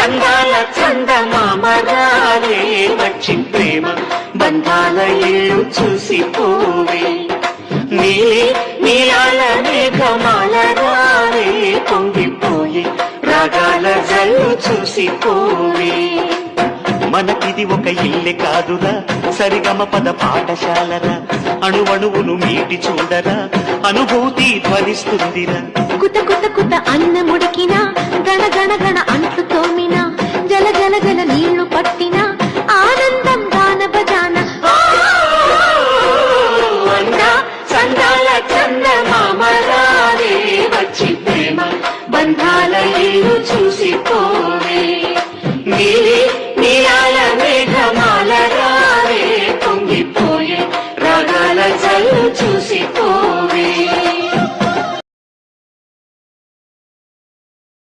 చందాల చందమామరాలే వచ్చి ప్రేమ బంధాల ఇల్లు చూసిపోవే నీలి నీలాల మేఘమాల రాలే పొంగిపోయి రాగాల జల్లు చూసిపోవే మనకిది ఒక ఇల్లె కాదురా సరిగమ పద పాఠశాలరా అణువణువును మీటి చూడరా అనుభూతి ధ్వనిస్తుందిరా కుత కుత కుత అన్న ముడికినా గణ గణ గణ అంట్లు తోమినా జల జల జల నీళ్లు పట్టినా ఆనందం గాన బజాన చందాల చందమామరాలే వచ్చి ప్రేమ బంధాల ఇల్లు చూసిపోవే నీలి